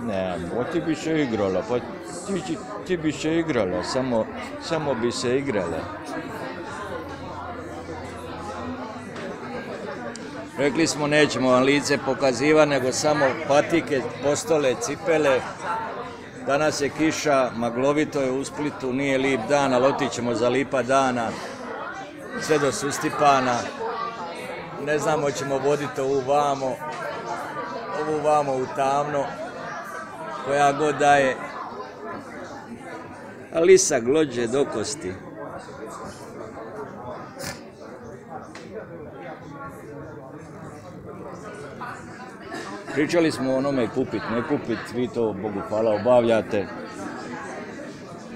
Ne, ti bi se igrala, pa ti bi se igrala, samo bi se igrala. Rekli smo nećemo vam lice pokazivati, nego samo patike, postole, cipele. Danas je kiša, maglovito je u Splitu, nije lip dan, ali otićemo za lipa dana, sve do Sustipana. Ne znamo, hoćemo voditi ovu vamo u tamno, koja god daje. A lisa glođe do kosti. Pričali smo o onome kupit, ne kupit, vi to, Bogu hvala, obavljate.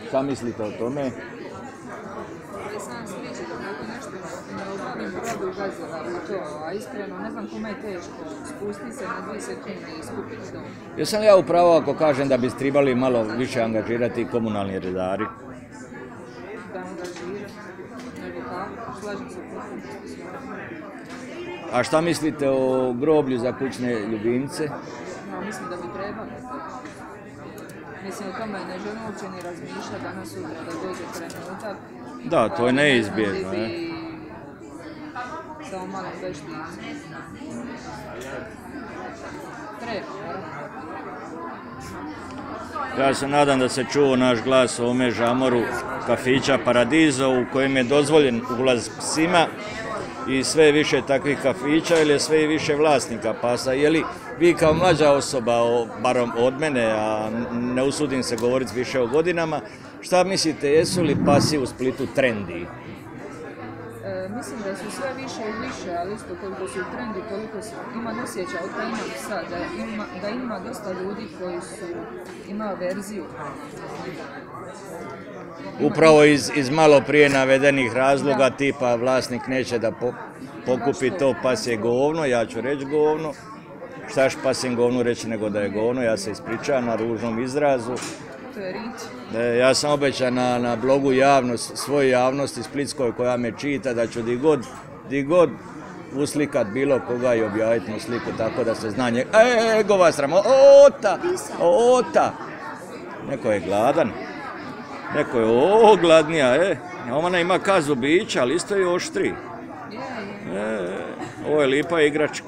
Šta mislite o tome? Ja sam sličila kako nešto ne obavim robu gazila u to, a iskreno ne znam kome je teško spustiti se na 2 sekunde i skupiti to. Jesam li ja u pravu ako kažem da bi trebali malo više angažirati komunalni redari? Da angažirati, nego kako, slažem se u potpunosti. A šta mislite o groblju za kućne ljubimce? No, mislim da bi trebalo to. Mislim, o tome ne želim uopće ni razmišljati danas sutra da dođe trenutak. Da, to je neizbježno. Samo malo zaštiti. Treba. Ja se nadam da se čuo naš glas o ovome žamoru kafića Paradizo u kojem je dozvoljen ulaz psima i sve više takvih kafića ili je sve više vlasnika pasa. Je li vi kao mlađa osoba, barom od mene, a ne usudim se govoriti više o godinama, šta mislite, jesu li pasi u Splitu trendi? Mislim da su sve više i više, ali isto koliko su trendi, toliko ima dosjeća od da imam sad, da ima dosta ljudi koji ima verziju. Upravo iz malo prije navedenih razloga, tipa vlasnik neće da pokupi to pasje govno, ja ću reći govno. Štaš pasjem govnu reći nego da je govno, ja se ispričavam na ružnom izrazu. To je rič. Ja sam obećan na blogu svoj javnosti splitskoj koja me čita da ću di god uslikat bilo koga i objaviti mu sliku tako da se zna egova sramo, ota. Neko je gladan, neko je gladnija, ona ima kazu bića, ali isto je oštri. Ovo je lipa igračka.